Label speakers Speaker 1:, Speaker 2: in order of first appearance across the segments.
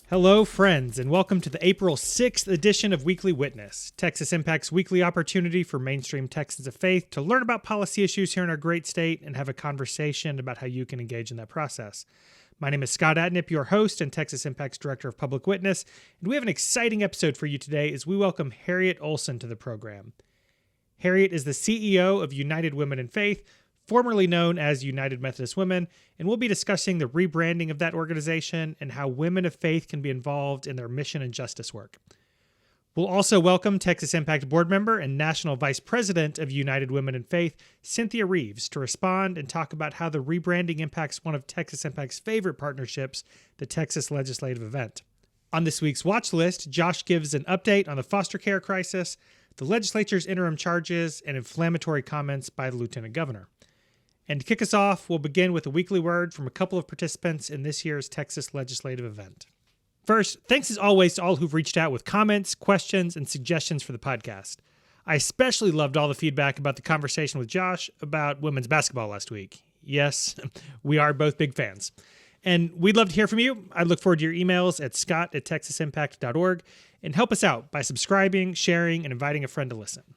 Speaker 1: Hello, friends, and welcome to the April 6th edition of Weekly Witness, Texas Impact's weekly opportunity for mainstream Texans of faith to learn about policy issues here in our great state and have a conversation about how you can engage in that process. My name is Scott Atnip, your host and Texas Impact's Director of Public Witness, and we have an exciting episode for you today as we welcome Harriett Olson to the program. Harriett is the CEO of United Women in Faith, formerly known as United Methodist Women, and we'll be discussing the rebranding of that organization and how women of faith can be involved in their mission and justice work. We'll also welcome Texas Impact board member and National Vice President of United Women in Faith, Cynthia Reeves, to respond and talk about how the rebranding impacts one of Texas Impact's favorite partnerships, the Texas Legislative Event. On this week's Watchlist, Josh gives an update on the foster care crisis, the legislature's interim charges, and inflammatory comments by the Lieutenant Governor. And to kick us off, we'll begin with a weekly word from a couple of participants in this year's Texas Legislative Event. First, thanks as always to all who've reached out with comments, questions, and suggestions for the podcast. I especially loved all the feedback about the conversation with Josh about women's basketball last week. Yes, we are both big fans. And we'd love to hear from you. I look forward to your emails at scott@texasimpact.org, and help us out by subscribing, sharing, and inviting a friend to listen.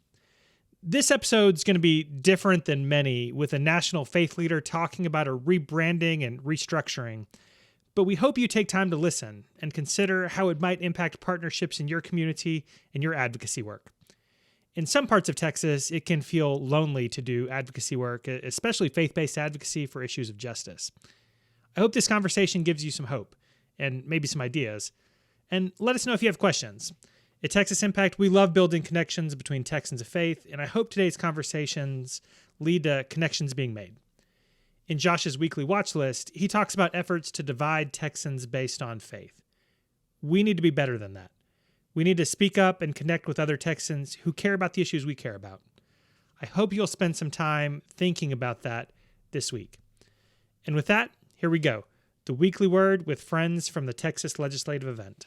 Speaker 1: This episode's going to be different than many, with a national faith leader talking about a rebranding and restructuring. But we hope you take time to listen and consider how it might impact partnerships in your community and your advocacy work. In some parts of Texas, it can feel lonely to do advocacy work, especially faith-based advocacy for issues of justice. I hope this conversation gives you some hope and maybe some ideas. And let us know if you have questions. At Texas Impact, we love building connections between Texans of faith, and I hope today's conversations lead to connections being made. In Josh's weekly watch list, he talks about efforts to divide Texans based on faith. We need to be better than that. We need to speak up and connect with other Texans who care about the issues we care about. I hope you'll spend some time thinking about that this week. And with that, here we go. The weekly word with friends from the Texas Legislative Event.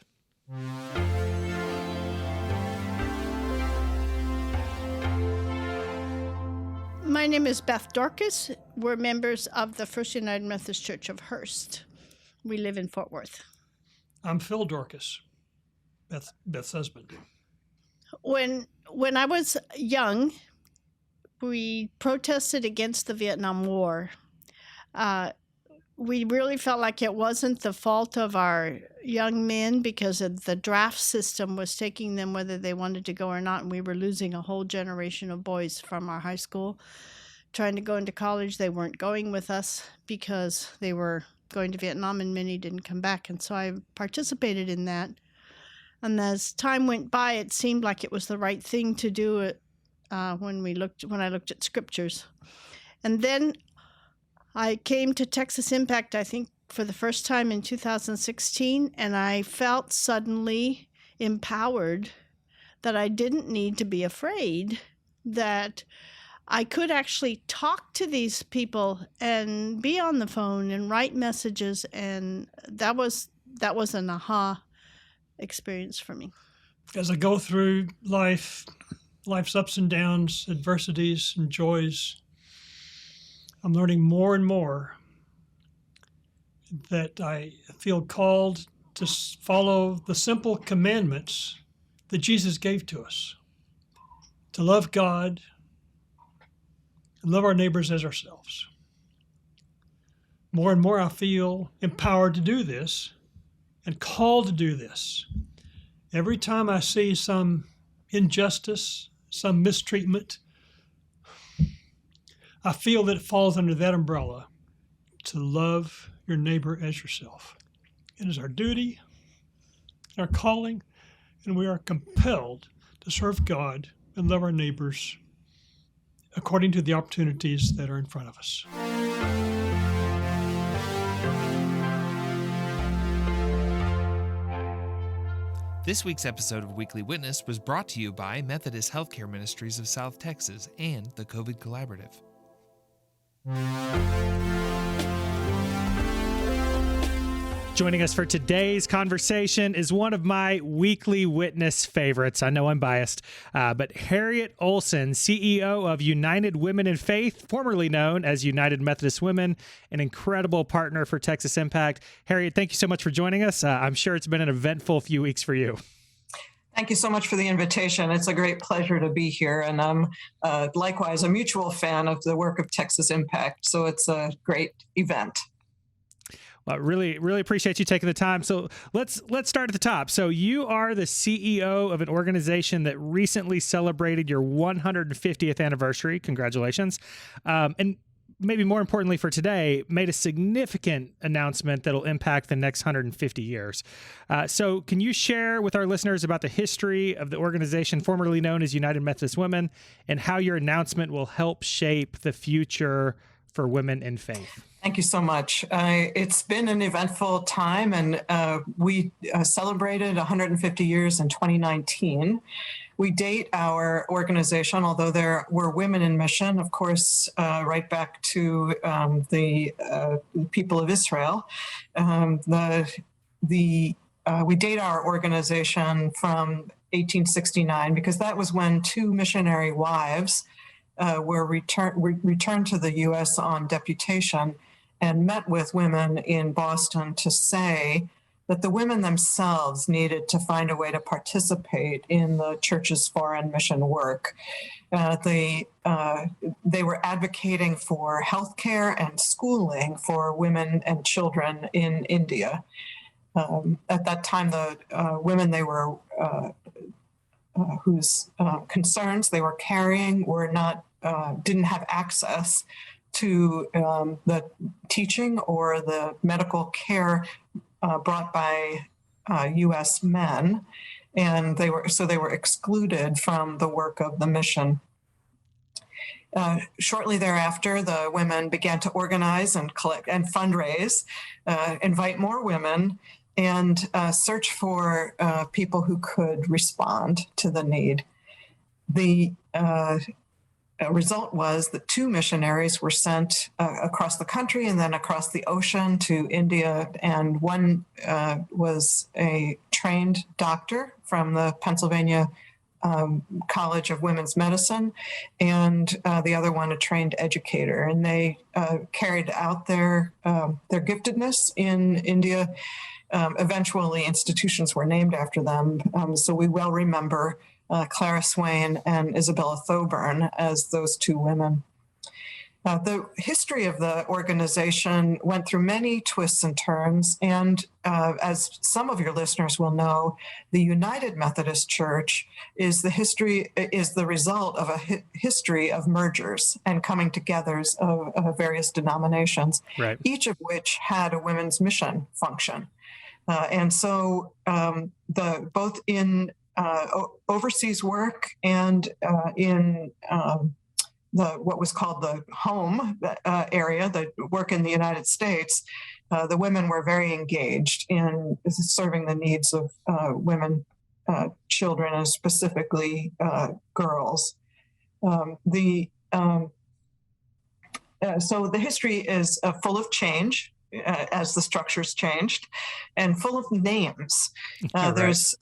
Speaker 2: My name is Beth Dorcas. We're members of the First United Methodist Church of Hurst. We live in Fort Worth.
Speaker 3: I'm Phil Dorcas, Beth's husband.
Speaker 2: When I was young, we protested against the Vietnam War. We really felt like it wasn't the fault of our young men because the draft system was taking them whether they wanted to go or not, and we were losing a whole generation of boys from our high school trying to go into college. They weren't going with us because they were going to Vietnam, and many didn't come back, and so I participated in that. And as time went by, it seemed like it was the right thing to do it when I looked at scriptures. And then I came to Texas Impact, I think, for the first time in 2016, and I felt suddenly empowered that I didn't need to be afraid, that I could actually talk to these people and be on the phone and write messages, and that was an aha experience for me.
Speaker 3: As I go through life's ups and downs, adversities and joys, I'm learning more and more that I feel called to follow the simple commandments that Jesus gave to us, to love God and love our neighbors as ourselves. More and more I feel empowered to do this and called to do this. Every time I see some injustice, some mistreatment, I feel that it falls under that umbrella to love your neighbor as yourself. It is our duty, our calling, and we are compelled to serve God and love our neighbors according to the opportunities that are in front of us.
Speaker 4: This week's episode of Weekly Witness was brought to you by Methodist Healthcare Ministries of South Texas and the COVID Collaborative.
Speaker 1: Joining us for today's conversation is one of my weekly witness favorites. I know I'm biased, but Harriett Olson, CEO of United Women in Faith, formerly known as United Methodist Women, an incredible partner for Texas Impact. Harriett, thank you so much for joining us. I'm sure it's been an eventful few weeks for you.
Speaker 5: Thank you so much for the invitation. It's a great pleasure to be here. And I'm likewise a mutual fan of the work of Texas Impact. So it's a great event.
Speaker 1: Well, really appreciate you taking the time. So let's start at the top. So you are the CEO of an organization that recently celebrated your 150th anniversary. Congratulations. And maybe more importantly for today, made a significant announcement that'll impact the next 150 years. So can you share with our listeners about the history of the organization formerly known as United Methodist Women and how your announcement will help shape the future for women in faith?
Speaker 5: Thank you so much. It's been an eventful time, and we celebrated 150 years in 2019. We date our organization, although there were women in mission, of course, right back to the people of Israel. We date our organization from 1869 because that was when two missionary wives were returned to the U.S. on deputation and met with women in Boston to say that the women themselves needed to find a way to participate in the church's foreign mission work. They were advocating for healthcare and schooling for women and children in India. At that time, the women they were whose concerns they were carrying were not didn't have access to the teaching or the medical care brought by U.S. men, and they were excluded from the work of the mission. Shortly thereafter, the women began to organize and collect and fundraise, invite more women, and search for people who could respond to the need. The result was that two missionaries were sent across the country and then across the ocean to India, and one was a trained doctor from the Pennsylvania College of Women's Medicine, and the other one a trained educator. And they carried out their giftedness in India. Eventually, institutions were named after them, so we well remember Clara Swain and Isabella Thoburn as those two women. The history of the organization went through many twists and turns, and as some of your listeners will know, the United Methodist Church is the result of a history of mergers and coming togethers of various denominations,
Speaker 1: right,
Speaker 5: each of which had a women's mission function. And so both in overseas work and in what was called the home area, the work in the United States, the women were very engaged in serving the needs of women, children, and specifically girls. So the history is full of change as the structures changed, and full of names.
Speaker 1: Right.
Speaker 5: There's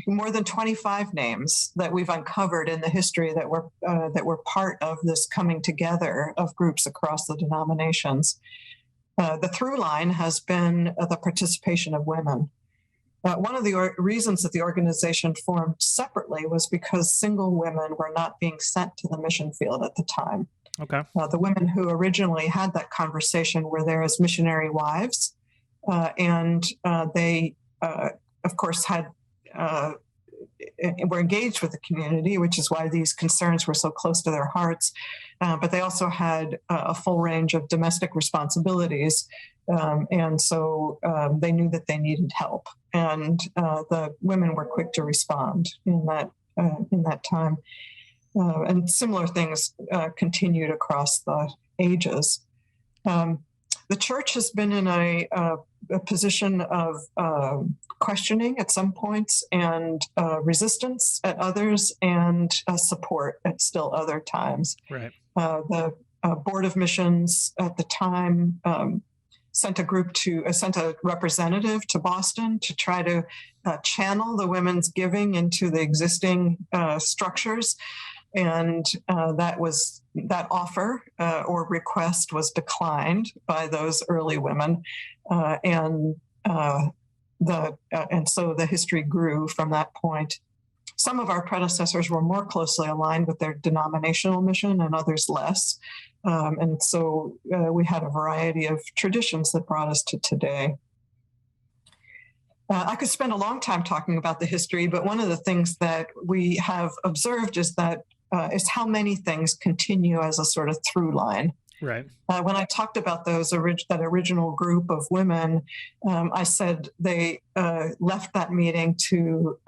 Speaker 5: more than 25 names that we've uncovered in the history that were part of this coming together of groups across the denominations. The through line has been the participation of women. One of the reasons that the organization formed separately was because single women were not being sent to the mission field at the time.
Speaker 1: Okay.
Speaker 5: The women who originally had that conversation were there as missionary wives, and they, of course, were engaged with the community, which is why these concerns were so close to their hearts. But they also had a full range of domestic responsibilities, and so they knew that they needed help, and the women were quick to respond in that time. And similar things continued across the ages. The church has been in a position of questioning at some points, and resistance at others, and support at still other times.
Speaker 1: Right.
Speaker 5: The Board of Missions at the time sent a representative to Boston to try to channel the women's giving into the existing structures. And that offer or request was declined by those early women. And so the history grew from that point. Some of our predecessors were more closely aligned with their denominational mission and others less. And so we had a variety of traditions that brought us to today. I could spend a long time talking about the history, but one of the things that we have observed is how many things continue as a sort of through line.
Speaker 1: Right.
Speaker 5: When I talked about that original group of women, I said they left that meeting to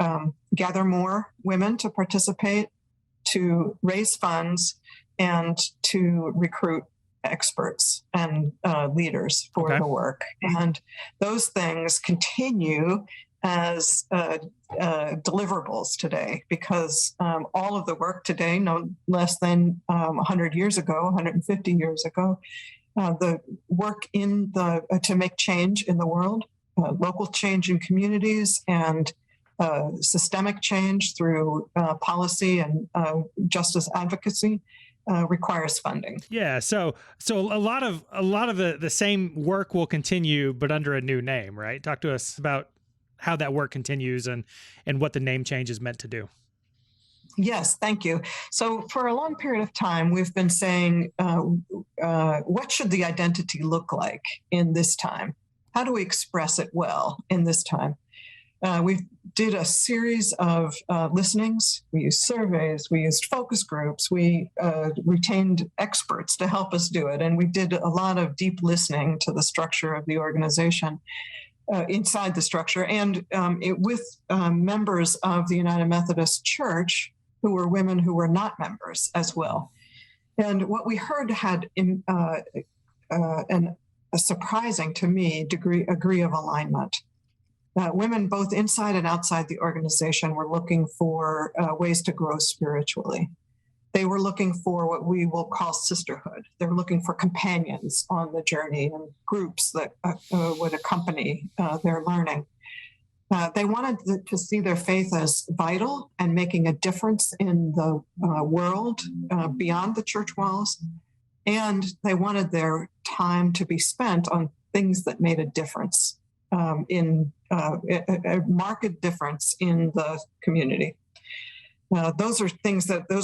Speaker 5: gather more women to participate, to raise funds, and to recruit experts and leaders for the work. And those things continue as deliverables today, because all of the work today, no less than 100 years ago, 150 years ago, the work to make change in the world, local change in communities, and systemic change through policy and justice advocacy requires funding.
Speaker 1: Yeah, so a lot of the same work will continue, but under a new name, right? Talk to us about how that work continues and what the name change is meant to do.
Speaker 5: Yes, thank you. So for a long period of time, we've been saying, what should the identity look like in this time? How do we express it well in this time? We did a series of listenings. We used surveys. We used focus groups. We retained experts to help us do it. And we did a lot of deep listening to the structure of the organization. Inside the structure, and with members of the United Methodist Church who were women who were not members as well. And what we heard had a surprising, to me, degree of alignment. Women both inside and outside the organization were looking for ways to grow spiritually. They were looking for what we will call sisterhood. They're looking for companions on the journey and groups that would accompany their learning. They wanted to see their faith as vital and making a difference in the world beyond the church walls. And they wanted their time to be spent on things that made a difference, a marked difference in the community. Those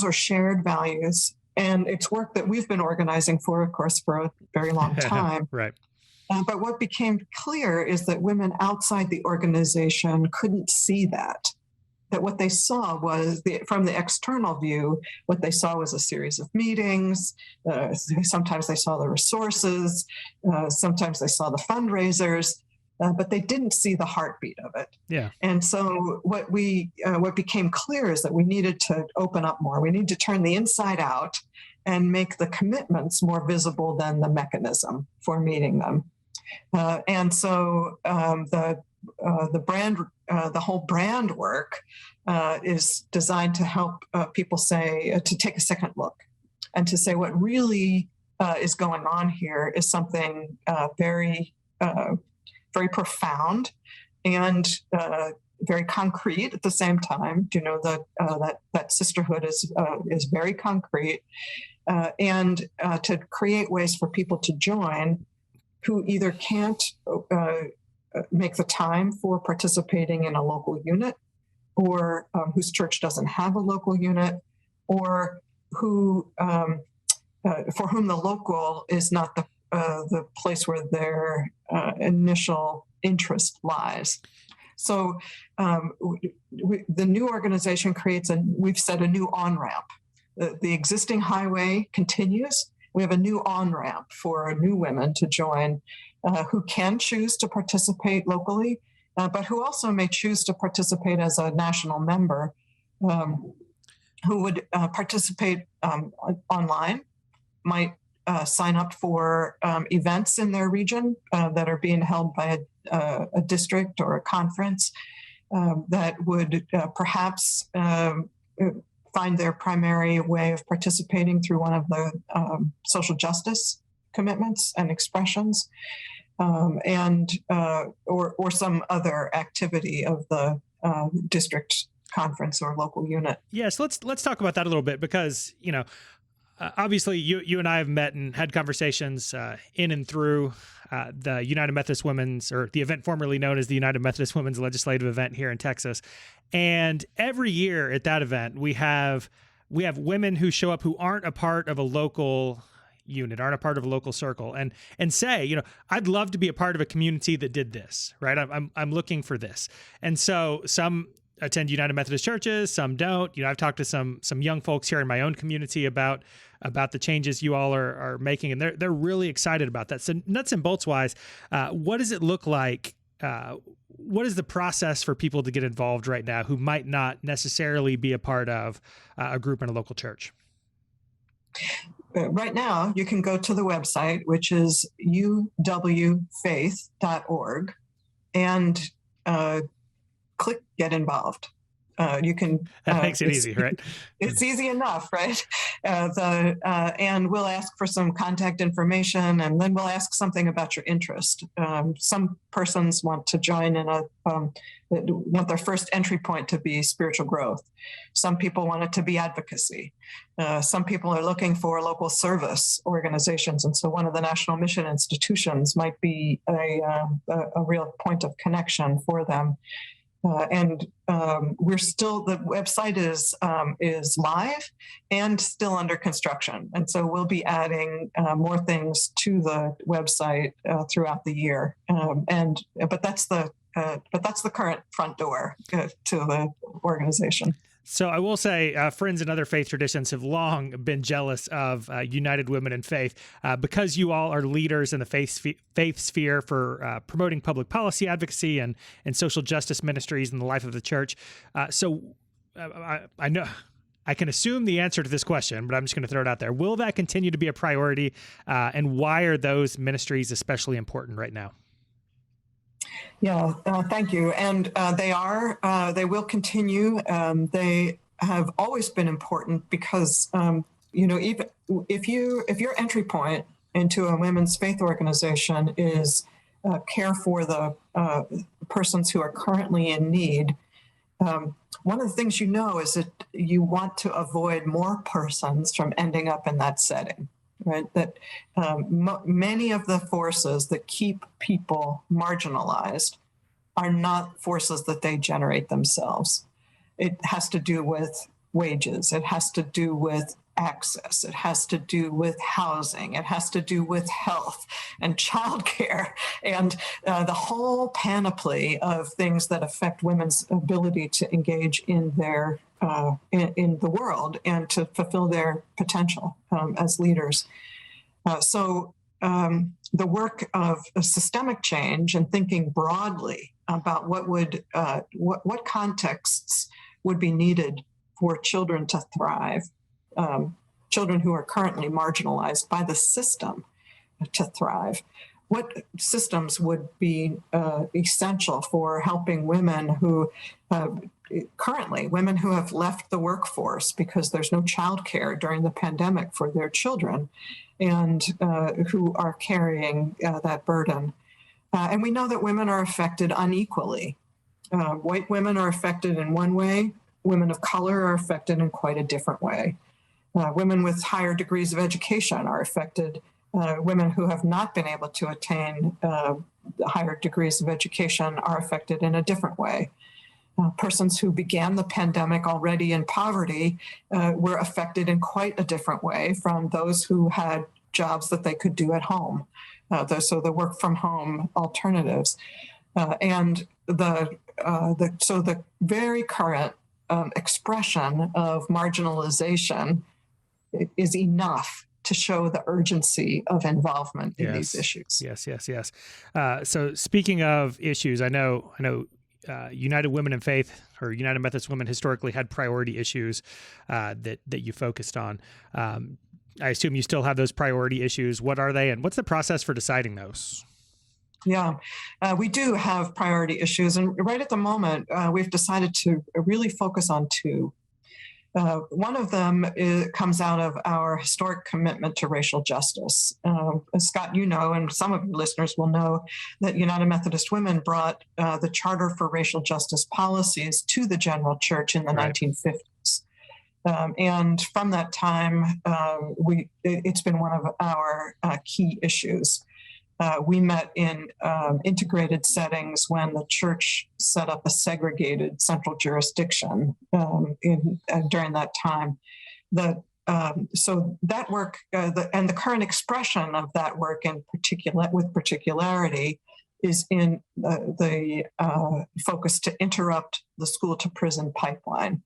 Speaker 5: are shared values, and it's work that we've been organizing for, of course, for a very long time.
Speaker 1: Right.
Speaker 5: But what became clear is that women outside the organization couldn't see that what they saw was, from the external view, what they saw was a series of meetings. Sometimes they saw the resources, sometimes they saw the fundraisers, but they didn't see the heartbeat of it.
Speaker 1: Yeah.
Speaker 5: And so what became clear is that we needed to open up more. We need to turn the inside out and make the commitments more visible than the mechanism for meeting them. And so the whole brand work is designed to help people to take a second look and to say what really is going on here is something very profound and very concrete at the same time. You know, that sisterhood is very concrete, and to create ways for people to join who either can't make the time for participating in a local unit, or whose church doesn't have a local unit, or who for whom the local is not the place where their initial interest lies. So the new organization creates we've set a new on-ramp. The existing highway continues. We have a new on-ramp for new women to join who can choose to participate locally, but who also may choose to participate as a national member, who would participate online, might sign up for events in their region that are being held by a district or a conference that would perhaps find their primary way of participating through one of the social justice commitments and expressions. or some other activity of the district conference or local unit.
Speaker 1: Yes, let's talk about that a little bit, because obviously you and I have met and had conversations in and through the United Methodist Women's, or the event formerly known as the United Methodist Women's legislative event here in Texas. And every year at that event, we have women who show up who aren't a part of a local unit, aren't a part of a local circle, and say, I'd love to be a part of a community that did this, right? I'm looking for this. And so some attend United Methodist churches, some don't. I've talked to some young folks here in my own community about the changes you all are making, and they're really excited about that. So nuts and bolts wise, what does it look like? What is the process for people to get involved right now who might not necessarily be a part of a group in a local church?
Speaker 5: Right now, you can go to the website, which is uwfaith.org, and click Get Involved. You can.
Speaker 1: That makes it easy, right?
Speaker 5: It's easy enough, right? And we'll ask for some contact information, and then we'll ask something about your interest. Some persons want to join in want their first entry point to be spiritual growth. Some people want it to be advocacy. Some people are looking for local service organizations, and so one of the national mission institutions might be a real point of connection for them. We're still, the website is live and still under construction. And so we'll be adding more things to the website throughout the year. But that's the current front door to the organization.
Speaker 1: So I will say friends in other faith traditions have long been jealous of United Women in Faith because you all are leaders in the faith sphere for promoting public policy advocacy and social justice ministries in the life of the church. So I know I can assume the answer to this question, but I'm just going to throw it out there. Will that continue to be a priority? And why are those ministries especially important right now?
Speaker 5: Yeah, thank you. And they will continue. They have always been important because, even if your entry point into a women's faith organization is care for the persons who are currently in need, one of the things is that you want to avoid more persons from ending up in that setting. Right, that many of the forces that keep people marginalized are not forces that they generate themselves. It has to do with wages. It has to do with access. It has to do with housing. It has to do with health and childcare and the whole panoply of things that affect women's ability to engage in their in the world and to fulfill their potential as leaders. So the work of a systemic change and thinking broadly about what contexts would be needed for children to thrive, children who are currently marginalized by the system to thrive. What systems would be essential for helping women who women who have left the workforce because there's no childcare during the pandemic for their children and who are carrying that burden. And we know that women are affected unequally. White women are affected in one way. Women of color are affected in quite a different way. Women with higher degrees of education are affected. Women who have not been able to attain higher degrees of education are affected in a different way. Persons who began the pandemic already in poverty were affected in quite a different way from those who had jobs that they could do at home. So the work from home alternatives. And the very current expression of marginalization is enough to show the urgency of involvement in these issues.
Speaker 1: Yes. So speaking of issues, I know United Women in Faith or United Methodist Women historically had priority issues that you focused on. I assume you still have those priority issues. What are they, and what's the process for deciding those?
Speaker 5: Yeah, we do have priority issues. And right at the moment, we've decided to really focus on two. One of them comes out of our historic commitment to racial justice. Scott, you know, and some of your listeners will know that United Methodist Women brought the Charter for Racial Justice Policies to the General Church in the 1950s. And from that time, it's been one of our key issues. We met in integrated settings when the church set up a segregated central jurisdiction during that time. So that work and the current expression of that work with particularity is in the focus to interrupt the school to prison pipeline.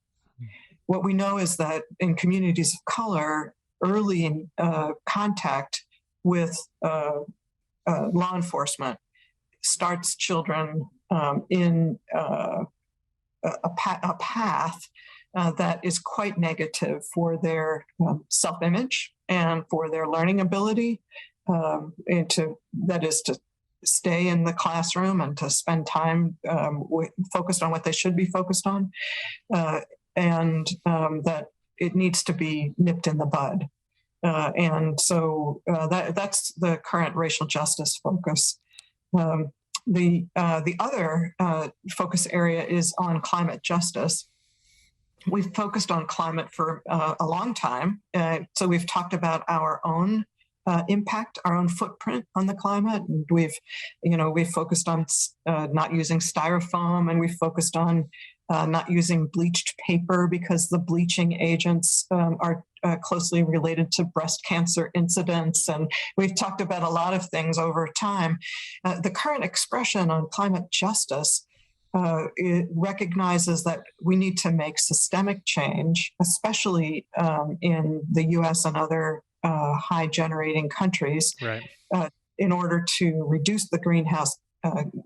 Speaker 5: What we know is that in communities of color, early contact with law enforcement starts children in a path that is quite negative for their self-image and for their learning ability, that is to stay in the classroom and to spend time focused on what they should be focused on, and that it needs to be nipped in the bud. And so that's the current racial justice focus. The other focus area is on climate justice. We've focused on climate for a long time. So we've talked about our own impact, our own footprint on the climate. And we've focused on not using styrofoam, and we've focused on not using bleached paper because the bleaching agents are closely related to breast cancer incidents. And we've talked about a lot of things over time. The current expression on climate justice it recognizes that we need to make systemic change, especially in the U.S. and other high generating countries,
Speaker 1: right,
Speaker 5: in order to reduce the greenhouse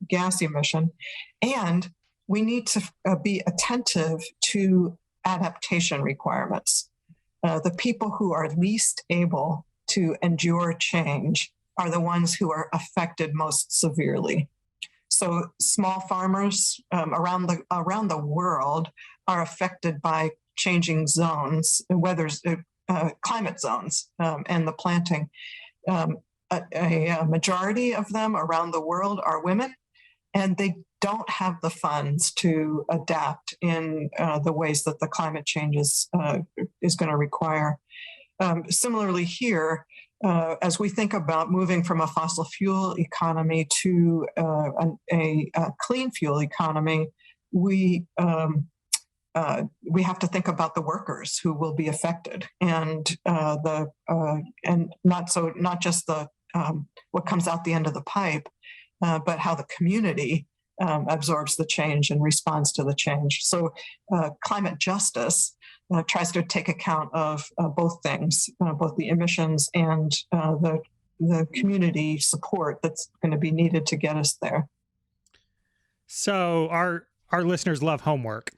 Speaker 5: gas emission. And we need to be attentive to adaptation requirements. The people who are least able to endure change are the ones who are affected most severely. So small farmers around the world are affected by changing zones, climate zones, and the planting. A majority of them around the world are women, and they don't have the funds to adapt in the ways that the climate change is going to require. Similarly here, as we think about moving from a fossil fuel economy to a clean fuel economy, we have to think about the workers who will be affected, and not just the what comes out the end of the pipe, but how the community absorbs the change and responds to the change. So climate justice tries to take account of both things, both the emissions and the community support that's going to be needed to get us there.
Speaker 1: So our listeners love homework.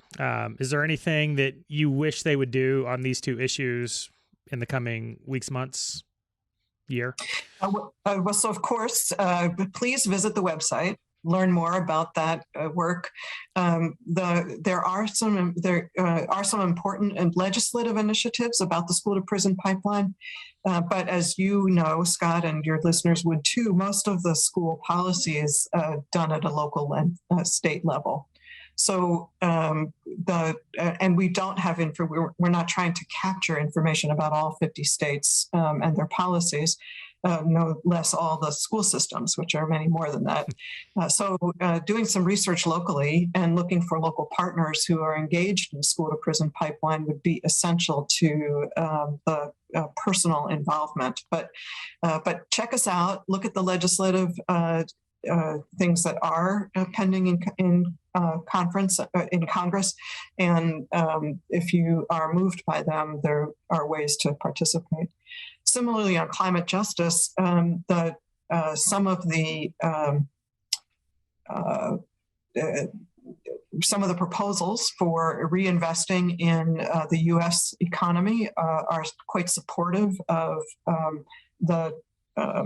Speaker 1: Is there anything that you wish they would do on these two issues in the coming weeks, months, year?
Speaker 5: So of course, please visit the website. Learn more about that work. There are some important and legislative initiatives about the school to prison pipeline. But as you know, Scott, and your listeners would too, most of the school policy is done at a local and state level. So and we don't have we're not trying to capture information about all 50 states and their policies. No less all the school systems, which are many more than that. So doing some research locally and looking for local partners who are engaged in school to prison pipeline would be essential to the personal involvement. But check us out, look at the legislative things that are pending in Congress, and if you are moved by them, there are ways to participate. Similarly, on climate justice, some of the proposals for reinvesting in the U.S. economy are quite supportive of the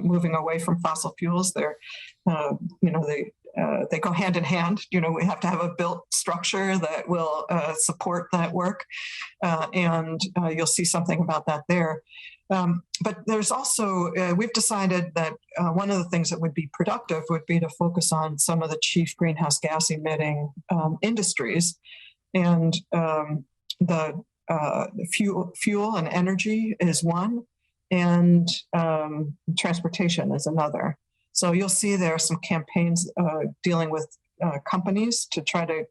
Speaker 5: moving away from fossil fuels. They're, they go hand in hand. We have to have a built structure that will support that work, and you'll see something about that there. But there's also, we've decided that one of the things that would be productive would be to focus on some of the chief greenhouse gas emitting industries, and the fuel and energy is one, and transportation is another. So you'll see there are some campaigns dealing with companies to try to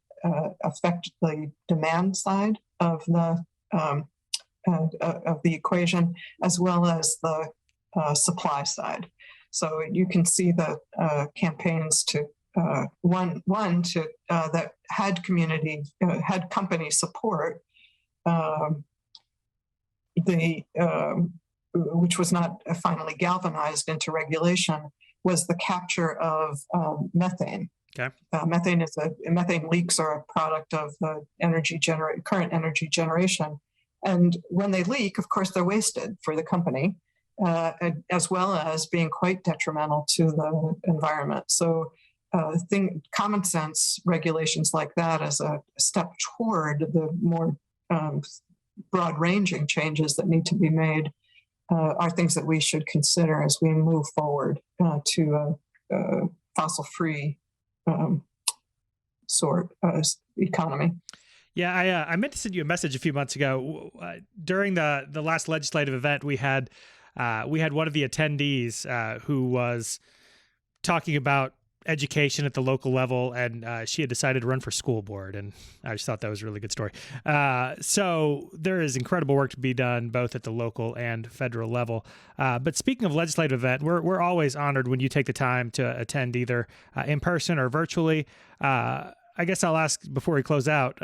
Speaker 5: affect the demand side of the equation, as well as the supply side. So you can see the campaigns to one to that had company support, which was not finally galvanized into regulation, was the capture of methane.
Speaker 1: Okay.
Speaker 5: Methane leaks are a product of the current energy generation. And when they leak, of course, they're wasted for the company, as well as being quite detrimental to the environment. So common sense regulations like that as a step toward the more broad-ranging changes that need to be made are things that we should consider as we move forward to a fossil-free economy.
Speaker 1: Yeah, I meant to send you a message a few months ago. During the last legislative event, we had one of the attendees who was talking about education at the local level, and she had decided to run for school board, and I just thought that was a really good story. So there is incredible work to be done both at the local and federal level. But speaking of legislative event, we're always honored when you take the time to attend either in person or virtually. I guess I'll ask before we close out,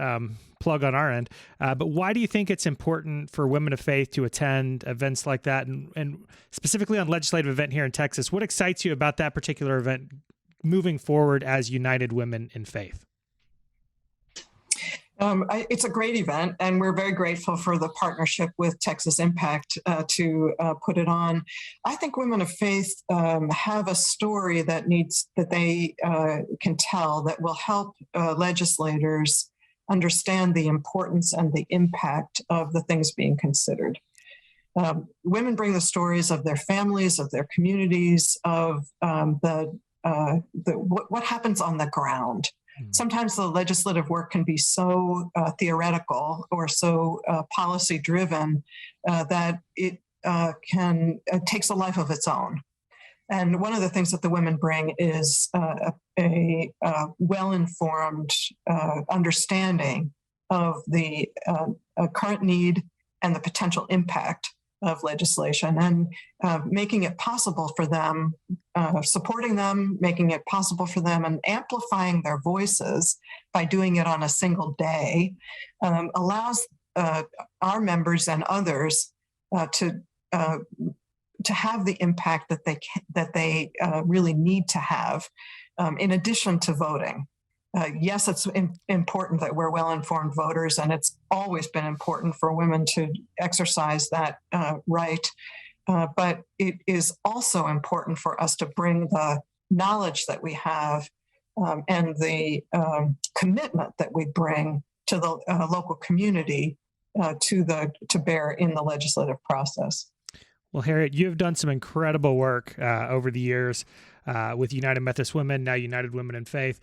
Speaker 1: plug on our end, but why do you think it's important for women of faith to attend events like that? And specifically on legislative event here in Texas, what excites you about that particular event moving forward as United Women in Faith?
Speaker 5: It's a great event, and we're very grateful for the partnership with Texas Impact to put it on. I think women of faith have a story that they can tell that will help legislators understand the importance and the impact of the things being considered. Women bring the stories of their families, of their communities, of what happens on the ground. Sometimes the legislative work can be so theoretical or so policy driven that it takes a life of its own. And one of the things that the women bring is a well-informed understanding of the current need and the potential impact of legislation, and making it possible for them, supporting them, making it possible for them, and amplifying their voices by doing it on a single day allows our members and others to have the impact that they really need to have, in addition to voting. Yes, it's important that we're well-informed voters, and it's always been important for women to exercise that right. But it is also important for us to bring the knowledge that we have and the commitment that we bring to the local community to bear in the legislative process.
Speaker 1: Well, Harriett, you've done some incredible work over the years with United Methodist Women, now United Women in Faith.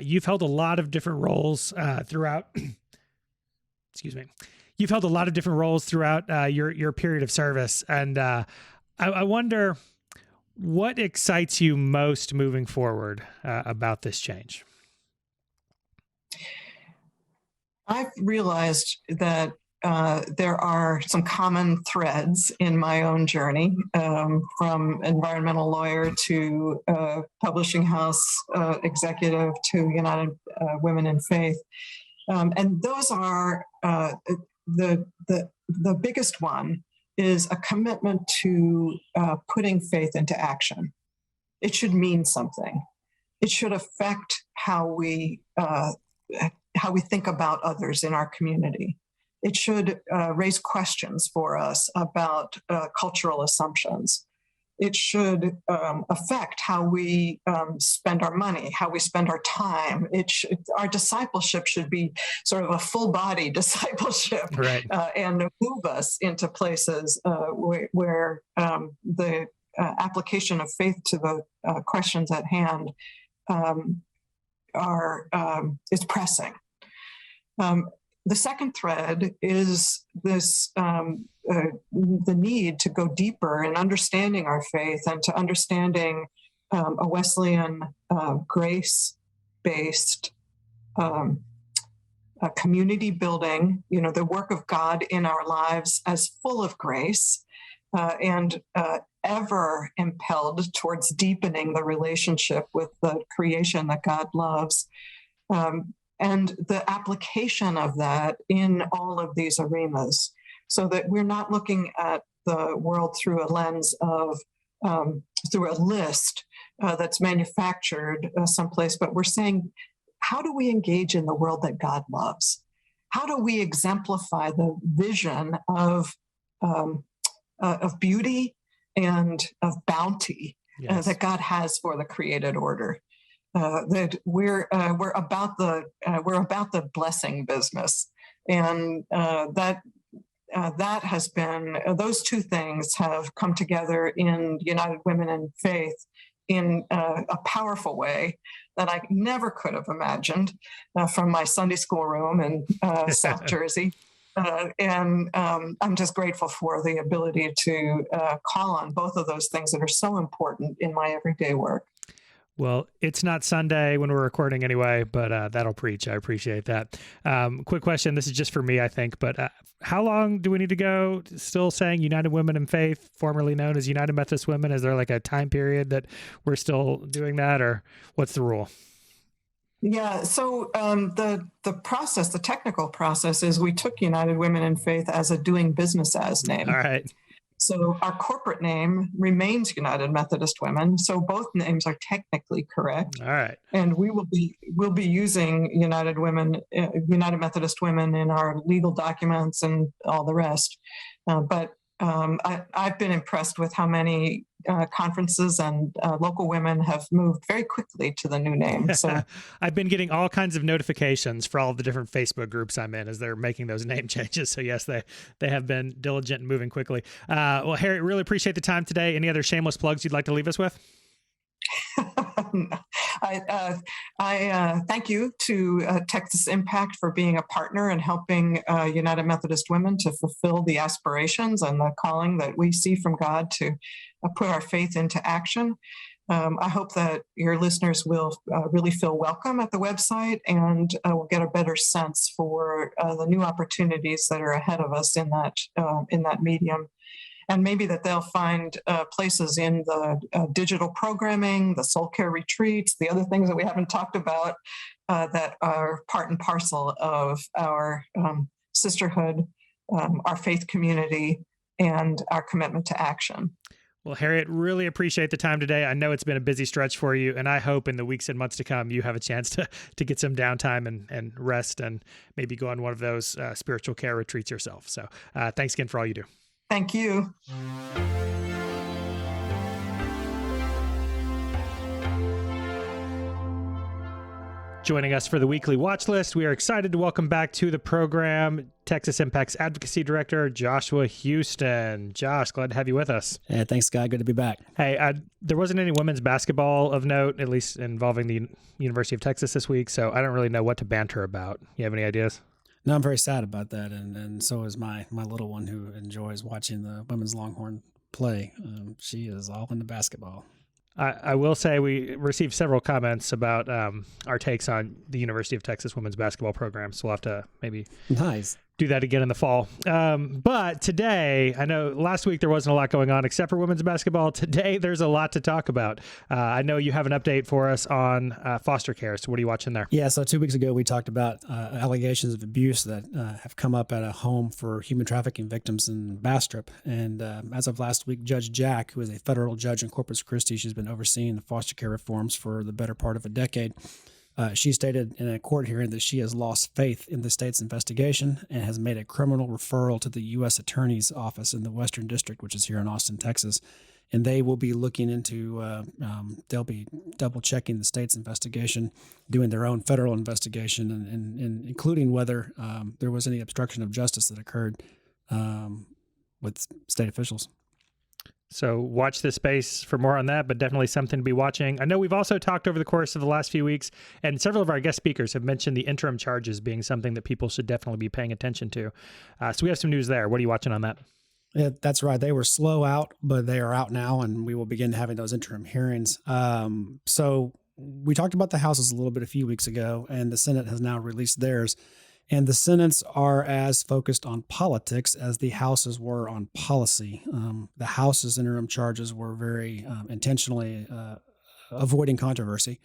Speaker 1: You've held a lot of different roles throughout. Excuse me. You've held a lot of different roles throughout your period of service, and I wonder what excites you most moving forward about this change.
Speaker 5: I've realized that there are some common threads in my own journey, from environmental lawyer to publishing house executive to United Women in Faith. And those are the biggest one is a commitment to putting faith into action. It should mean something. It should affect how we think about others in our community. It should raise questions for us about cultural assumptions. it should affect how we spend our money, how we spend our time. Our discipleship should be sort of a full body discipleship,
Speaker 1: right.
Speaker 5: And move us into places where the application of faith to the questions at hand is pressing. The second thread is this the need to go deeper in understanding our faith and to understanding a Wesleyan grace-based community building, the work of God in our lives as full of grace and ever impelled towards deepening the relationship with the creation that God loves. And the application of that in all of these arenas, so that we're not looking at the world through a lens of, through a list that's manufactured someplace, but we're saying, how do we engage in the world that God loves? How do we exemplify the vision of beauty and of bounty that God has for the created order? That we're about the blessing business, and that has been, those two things have come together in United Women in Faith in a powerful way that I never could have imagined from my Sunday school room in South Jersey. And I'm just grateful for the ability to call on both of those things that are so important in my everyday work.
Speaker 1: Well, it's not Sunday when we're recording anyway, but that'll preach. I appreciate that. Quick question. This is just for me, I think, but how long do we need to go still saying United Women in Faith, formerly known as United Methodist Women? Is there like a time period that we're still doing that, or what's the rule?
Speaker 5: Yeah, so the process, the technical process is we took United Women in Faith as a doing business as name.
Speaker 1: All right.
Speaker 5: So our corporate name remains United Methodist Women. So both names are technically correct.
Speaker 1: All right.
Speaker 5: And we'll be using United Methodist Women in our legal documents and all the rest. But I've been impressed with how many conferences and local women have moved very quickly to the new name. So
Speaker 1: I've been getting all kinds of notifications for all the different Facebook groups I'm in as they're making those name changes. So yes, they have been diligent and moving quickly. Well, Harriett, really appreciate the time today. Any other shameless plugs you'd like to leave us with?
Speaker 5: I thank you to Texas Impact for being a partner and helping United Methodist Women to fulfill the aspirations and the calling that we see from God to put our faith into action. I hope that your listeners will really feel welcome at the website and will get a better sense for the new opportunities that are ahead of us in that medium. And maybe that they'll find places in the digital programming, the soul care retreats, the other things that we haven't talked about that are part and parcel of our sisterhood, our faith community, and our commitment to action.
Speaker 1: Well, Harriett, really appreciate the time today. I know it's been a busy stretch for you, and I hope in the weeks and months to come you have a chance to get some downtime and rest and maybe go on one of those spiritual care retreats yourself. So thanks again for all you do.
Speaker 5: Thank you.
Speaker 1: Joining us for the weekly watch list, we are excited to welcome back to the program Texas Impact's Advocacy Director, Joshua Houston. Josh, glad to have you with us.
Speaker 6: Hey, thanks, Scott. Good to be back.
Speaker 1: Hey, there wasn't any women's basketball of note, at least involving the University of Texas this week, so I don't really know what to banter about. You have any ideas?
Speaker 6: No, I'm very sad about that, and so is my little one who enjoys watching the women's Longhorn play. She is all into basketball.
Speaker 1: I will say we received several comments about our takes on the University of Texas women's basketball program, so we'll have to maybe do that again in the fall. But today, I know last week there wasn't a lot going on except for women's basketball. Today, there's a lot to talk about. I know you have an update for us on foster care, so what are you watching there?
Speaker 6: Yeah, so 2 weeks ago, we talked about allegations of abuse that have come up at a home for human trafficking victims in Bastrop. And as of last week, Judge Jack, who is a federal judge in Corpus Christi, she's been overseeing the foster care reforms for the better part of a decade. She stated in a court hearing that she has lost faith in the state's investigation and has made a criminal referral to the U.S. Attorney's Office in the Western District, which is here in Austin, Texas, and they will be looking into, they'll be double checking the state's investigation, doing their own federal investigation, and including whether there was any obstruction of justice that occurred with state officials.
Speaker 1: So watch this space for more on that, but definitely something to be watching. I know we've also talked over the course of the last few weeks, and several of our guest speakers have mentioned the interim charges being something that people should definitely be paying attention to. So we have some news there. What are you watching on that?
Speaker 6: Yeah, that's right. They were slow out, but they are out now, and we will begin having those interim hearings. So we talked about the Houses a little bit a few weeks ago, and the Senate has now released theirs. And the Senates are as focused on politics as the Houses were on policy. The House's interim charges were very intentionally avoiding controversy.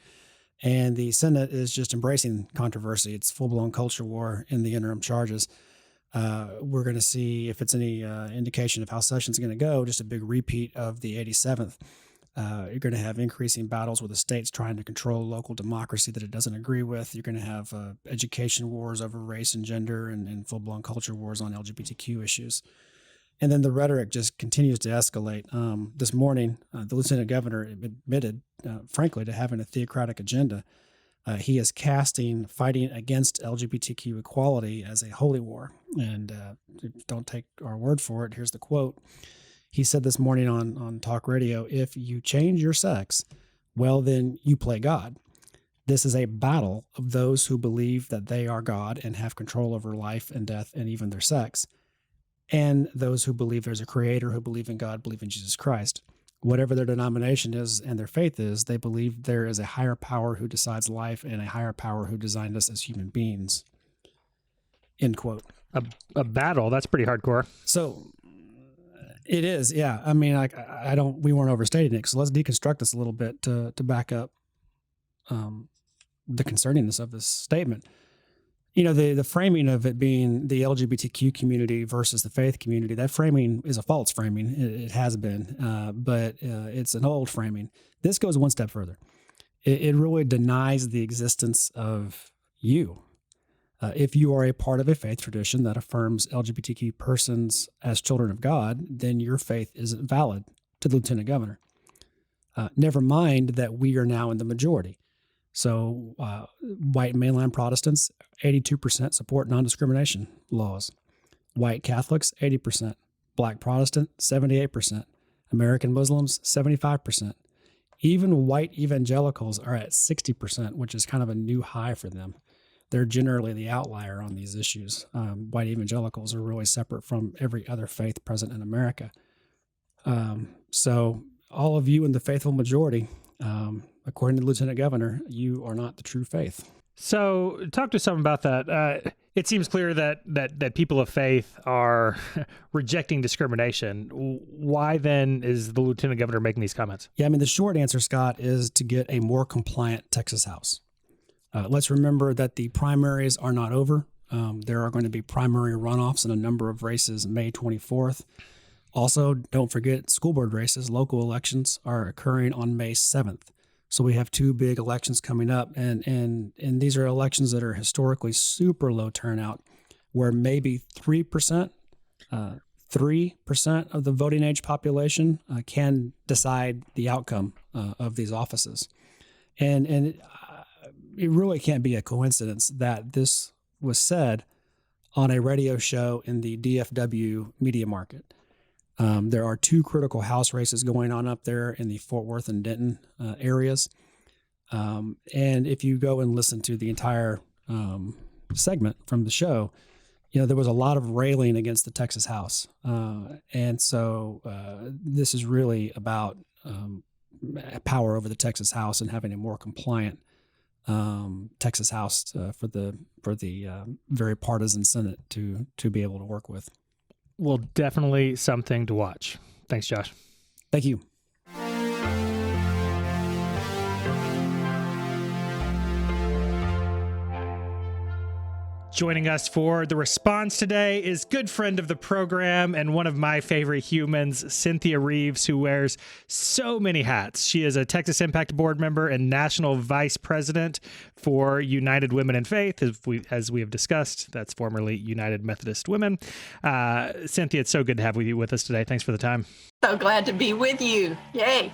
Speaker 6: And the Senate is just embracing controversy. It's full-blown culture war in the interim charges. We're going to see if it's any indication of how session's going to go, just a big repeat of the 87th. You're going to have increasing battles with the states trying to control local democracy that it doesn't agree with. You're going to have education wars over race and gender and full-blown culture wars on LGBTQ issues. And then the rhetoric just continues to escalate. This morning, the lieutenant governor admitted, frankly, to having a theocratic agenda. He is casting fighting against LGBTQ equality as a holy war. And don't take our word for it. Here's the quote. He said this morning on talk radio, if you change your sex, well, then you play God. This is a battle of those who believe that they are God and have control over life and death and even their sex, and those who believe there's a creator, who believe in God, believe in Jesus Christ. Whatever their denomination is and their faith is, they believe there is a higher power who decides life and a higher power who designed us as human beings. End quote.
Speaker 1: A battle. That's pretty hardcore.
Speaker 6: So it is, yeah. I mean, we weren't overstating it. So let's deconstruct this a little bit to back up the concerningness of this statement. You know, the framing of it being the LGBTQ community versus the faith community, that framing is a false framing. It has been, but it's an old framing. This goes one step further. It really denies the existence of you. If you are a part of a faith tradition that affirms LGBTQ persons as children of God, then your faith isn't valid to the lieutenant governor. Never mind that we are now in the majority. So white mainline Protestants, 82% support non-discrimination laws. White Catholics, 80%. Black Protestant, 78%. American Muslims, 75%. Even white evangelicals are at 60%, which is kind of a new high for them. They're generally the outlier on these issues. White evangelicals are really separate from every other faith present in America. So all of you in the faithful majority, according to the lieutenant governor, you are not the true faith.
Speaker 1: So talk to some about that. It seems clear that people of faith are rejecting discrimination. Why then is the lieutenant governor making these comments?
Speaker 6: Yeah, I mean, the short answer, Scott, is to get a more compliant Texas House. Let's remember that the primaries are not over. There are going to be primary runoffs in a number of races May 24th. Also, don't forget school board races, local elections are occurring on May 7th. So we have two big elections coming up, and these are elections that are historically super low turnout, where maybe 3% of the voting age population can decide the outcome of these offices. And it really can't be a coincidence that this was said on a radio show in the DFW media market. There are two critical House races going on up there in the Fort Worth and Denton areas. And if you go and listen to the entire segment from the show, you know, there was a lot of railing against the Texas House. And so this is really about power over the Texas House and having a more compliant Texas House for the very partisan Senate to be able to work with.
Speaker 1: Well, definitely something to watch. Thanks, Josh.
Speaker 6: Thank you.
Speaker 1: Joining us for the response today is good friend of the program and one of my favorite humans, Cynthia Reeves, who wears so many hats. She is a Texas Impact Board member and National Vice President for United Women in Faith, as we have discussed. That's formerly United Methodist Women. Cynthia, it's so good to have you with us today. Thanks for the time.
Speaker 7: So glad to be with you. Yay.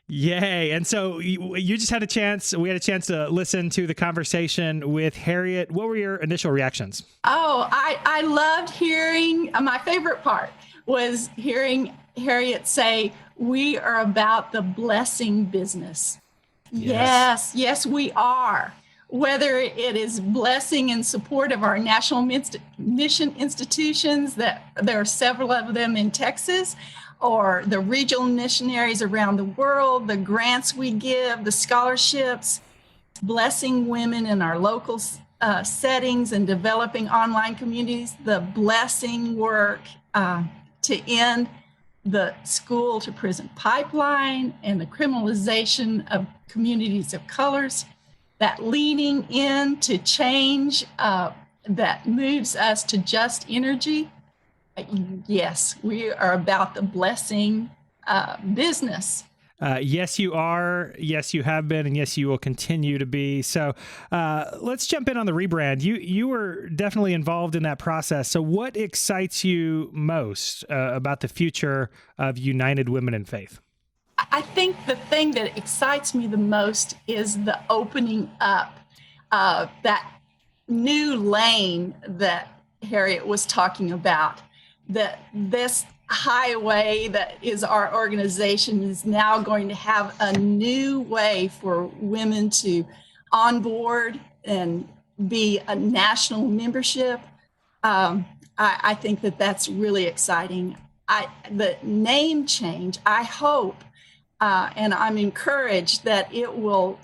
Speaker 1: Yay. And so you just had a chance, we had a chance to listen to the conversation with Harriett. What were your initial reactions?
Speaker 7: Oh, I loved hearing, my favorite part was hearing Harriett say, we are about the blessing business. Yes, we are. Whether it is blessing in support of our national mission institutions, that there are several of them in Texas, or the regional missionaries around the world, the grants we give, the scholarships, blessing women in our local settings and developing online communities, the blessing work to end the school to prison pipeline and the criminalization of communities of colors, that leaning in to change that moves us to just energy. Yes, we are about the blessing business.
Speaker 1: Yes, you are. Yes, you have been. And yes, you will continue to be. So let's jump in on the rebrand. You were definitely involved in that process. So what excites you most about the future of United Women in Faith?
Speaker 7: I think the thing that excites me the most is the opening up that new lane that Harriett was talking about. That this highway that is our organization is now going to have a new way for women to onboard and be a national membership. I think that that's really exciting. The name change, I hope, and I'm encouraged that it will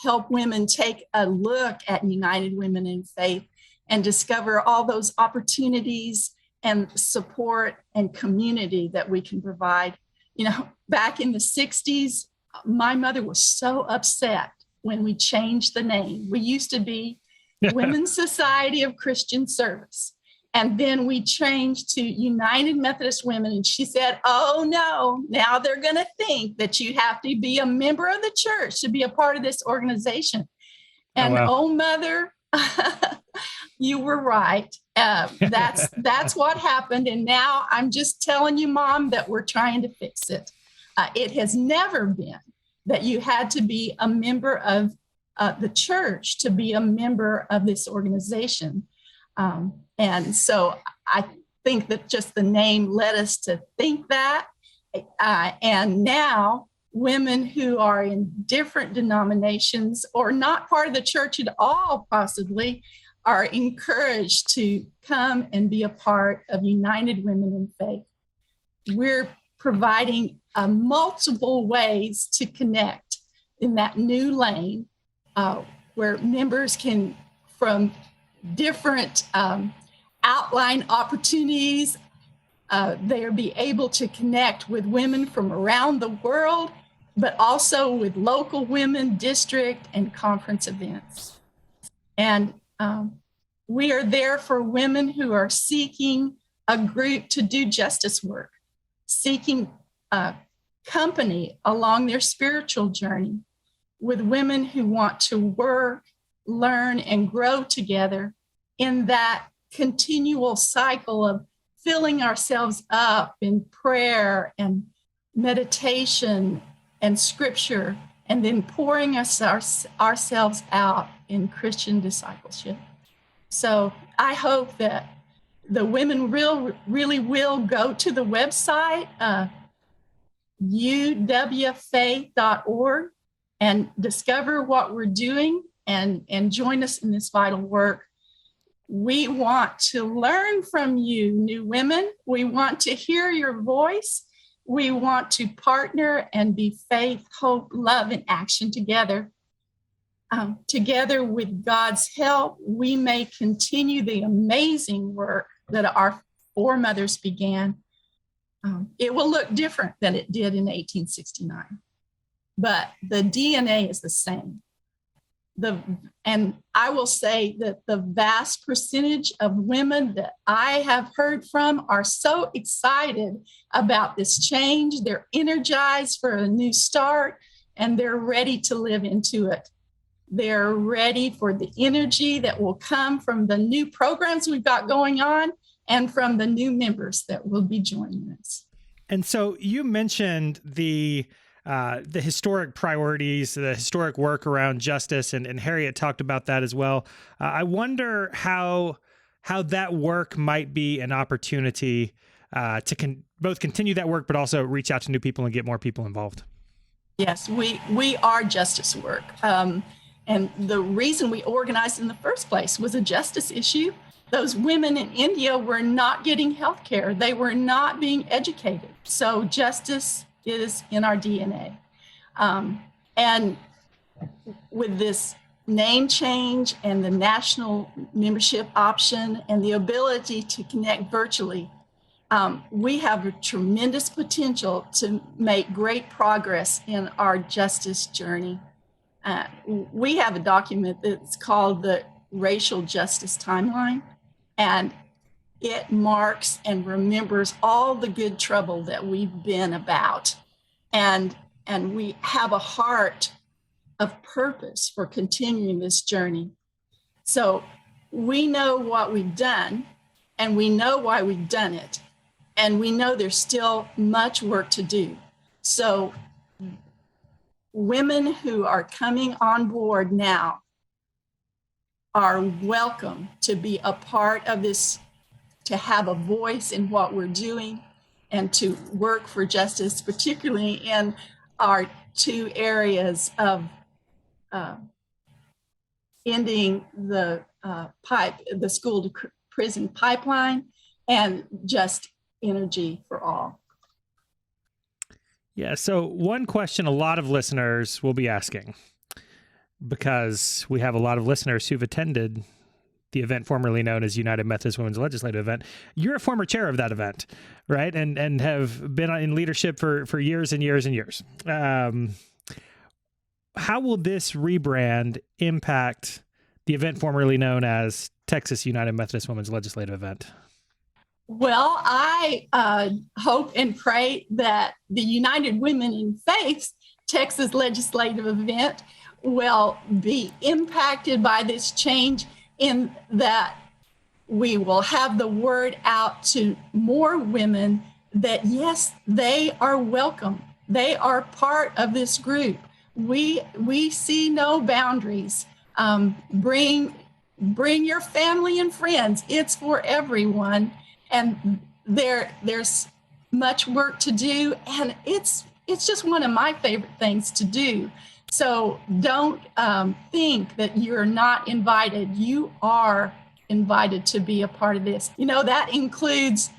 Speaker 7: help women take a look at United Women in Faith and discover all those opportunities and support and community that we can provide. You know, back in the 60s, my mother was so upset when we changed the name. We used to be Women's Society of Christian Service. And then we changed to United Methodist Women. And she said, oh no, now they're going to think that you have to be a member of the church to be a part of this organization. And mother, you were right. That's what happened. And now I'm just telling you, Mom, that we're trying to fix it. It has never been that you had to be a member of the church to be a member of this organization. And so I think that just the name led us to think that. And now women who are in different denominations or not part of the church at all, possibly, are encouraged to come and be a part of United Women in Faith. We're providing multiple ways to connect in that new lane where members can, from different outline opportunities, they'll be able to connect with women from around the world, but also with local women, district, and conference events. And we are there for women who are seeking a group to do justice work, seeking company along their spiritual journey, with women who want to work, learn, and grow together in that continual cycle of filling ourselves up in prayer and meditation and scripture, and then pouring ourselves out in Christian discipleship. So I hope that the women really will go to the website, uwfaith.org, and discover what we're doing and join us in this vital work. We want to learn from you, new women. We want to hear your voice. We want to partner and be faith, hope, love, and action together. Together with God's help, we may continue the amazing work that our foremothers began. It will look different than it did in 1869, but the DNA is the same. and I will say that the vast percentage of women that I have heard from are so excited about this change. They're energized for a new start, and they're ready to live into it. They're ready for the energy that will come from the new programs we've got going on and from the new members that will be joining us.
Speaker 1: And so you mentioned the historic priorities, the historic work around justice, and Harriett talked about that as well. I wonder how that work might be an opportunity to both continue that work, but also reach out to new people and get more people involved.
Speaker 7: Yes, we are justice work. And the reason we organized in the first place was a justice issue. Those women in India were not getting health care. They were not being educated. So justice is in our DNA. And with this name change and the national membership option and the ability to connect virtually, we have a tremendous potential to make great progress in our justice journey. We have a document that's called the Racial Justice Timeline, and it marks and remembers all the good trouble that we've been about. And we have a heart of purpose for continuing this journey. So we know what we've done, and we know why we've done it, and we know there's still much work to do. So women who are coming on board now are welcome to be a part of this, to have a voice in what we're doing, and to work for justice, particularly in our two areas of ending the school to prison pipeline and just energy for all.
Speaker 1: Yeah. So one question a lot of listeners will be asking, because we have a lot of listeners who've attended the event formerly known as United Methodist Women's Legislative Event. You're a former chair of that event, right? And have been in leadership for years and years and years. How will this rebrand impact the event formerly known as Texas United Methodist Women's Legislative Event?
Speaker 7: Well, I hope and pray that the United Women in Faith Texas Legislative Event will be impacted by this change, in that we will have the word out to more women that, yes, they are welcome. They are part of this group. We see no boundaries. Bring your family and friends. It's for everyone. And there's much work to do, and it's just one of my favorite things to do. So don't think that you're not invited. You are invited to be a part of this. You know, that includes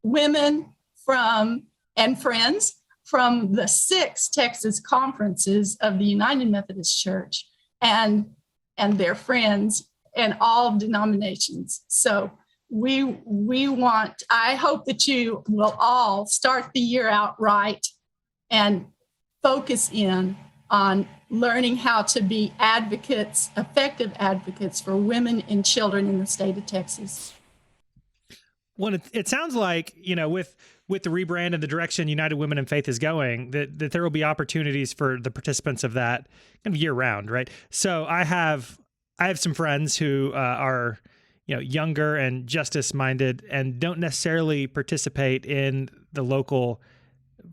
Speaker 7: women and friends from the 6 Texas conferences of the United Methodist Church, and their friends and all denominations. So I hope that you will all start the year out right and focus in on learning how to be advocates, effective advocates for women and children in the state of Texas.
Speaker 1: Well, it sounds like, with the rebrand and the direction United Women in Faith is going, that there will be opportunities for the participants of that kind of year round, right? So I have some friends who are younger and justice minded and don't necessarily participate in the local,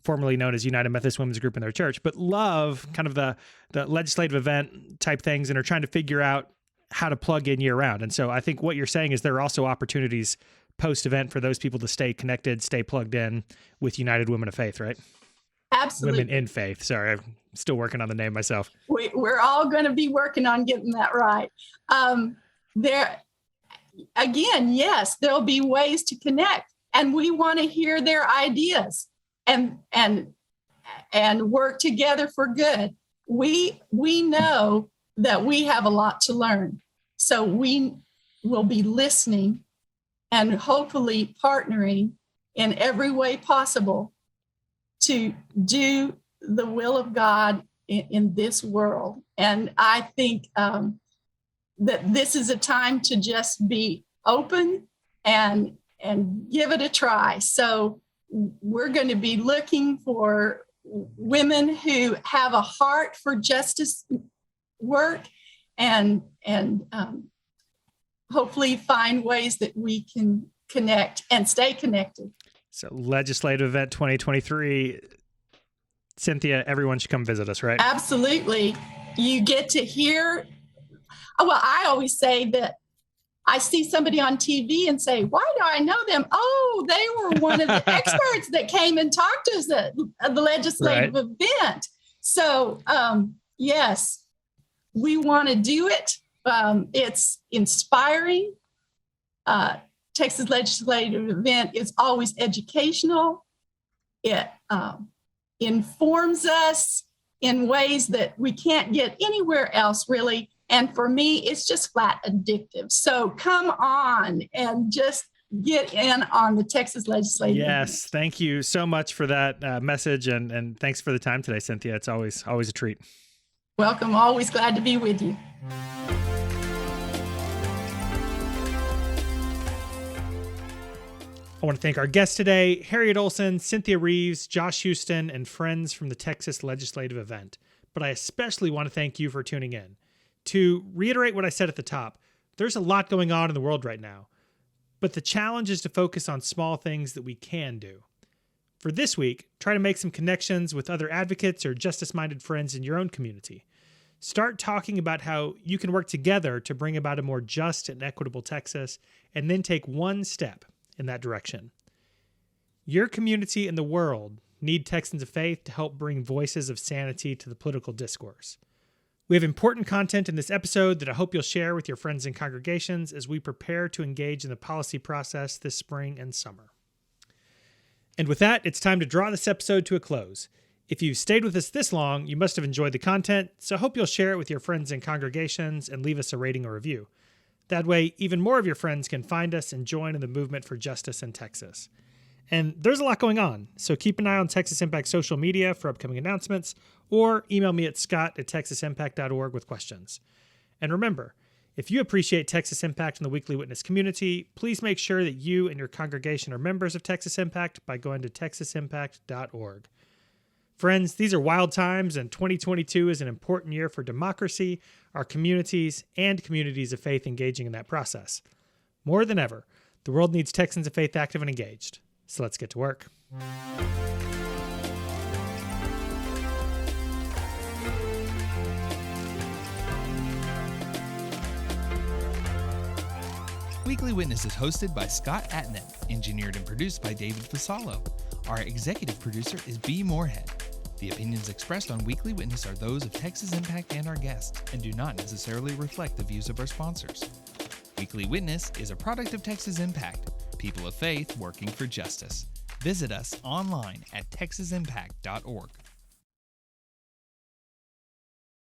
Speaker 1: formerly known as United Methodist Women's group in their church, but love kind of the legislative event type things and are trying to figure out how to plug in year round. And so I think what you're saying is there are also opportunities post-event for those people to stay connected, stay plugged in with United Women of Faith, right?
Speaker 7: Absolutely.
Speaker 1: Women in Faith. Sorry, I'm still working on the name myself.
Speaker 7: We're all going to be working on getting that right. Again, yes, there'll be ways to connect, and we want to hear their ideas and work together for good. We know that we have a lot to learn, so we will be listening and hopefully partnering in every way possible to do the will of God in this world. And I think that this is a time to just be open and give it a try. So we're going to be looking for women who have a heart for justice work and hopefully find ways that we can connect and stay connected.
Speaker 1: So Legislative Event 2023, Cynthia, everyone should come visit us, right?
Speaker 7: Absolutely. You get to hear, well, I always say that I see somebody on TV and say, why do I know them? Oh, they were one of the experts that came and talked to us at the legislative event. So, yes, we want to do it. It's inspiring. Texas Legislative Event is always educational. It informs us in ways that we can't get anywhere else, really. And for me, it's just flat addictive. So come on and just get in on the Texas Legislative Event.
Speaker 1: Yes, thank you so much for that message, and thanks for the time today, Cynthia. It's always a treat.
Speaker 7: Welcome. Always glad to be with you.
Speaker 1: I want to thank our guests today, Harriett Olson, Cynthia Reeves, Josh Houston, and friends from the Texas Legislative Event. But I especially want to thank you for tuning in. To reiterate what I said at the top, there's a lot going on in the world right now, but the challenge is to focus on small things that we can do. For this week, try to make some connections with other advocates or justice-minded friends in your own community. Start talking about how you can work together to bring about a more just and equitable Texas, and then take one step in that direction. Your community and the world need Texans of faith to help bring voices of sanity to the political discourse. We have important content in this episode that I hope you'll share with your friends and congregations as we prepare to engage in the policy process this spring and summer. And with that, it's time to draw this episode to a close. If you've stayed with us this long, you must have enjoyed the content, so I hope you'll share it with your friends and congregations and leave us a rating or review. That way, even more of your friends can find us and join in the movement for justice in Texas. And there's a lot going on, so keep an eye on Texas Impact social media for upcoming announcements, or email me at scott@texasimpact.org with questions. And remember, if you appreciate Texas Impact and the Weekly Witness community, please make sure that you and your congregation are members of Texas Impact by going to texasimpact.org. Friends, these are wild times, and 2022 is an important year for democracy, our communities, and communities of faith engaging in that process. More than ever, the world needs Texans of faith active and engaged. So let's get to work.
Speaker 4: Weekly Witness is hosted by Scott Atnet, engineered and produced by David Fasalo. Our executive producer is B. Moorhead. The opinions expressed on Weekly Witness are those of Texas Impact and our guests, and do not necessarily reflect the views of our sponsors. Weekly Witness is a product of Texas Impact, people of faith working for justice. Visit us online at texasimpact.org.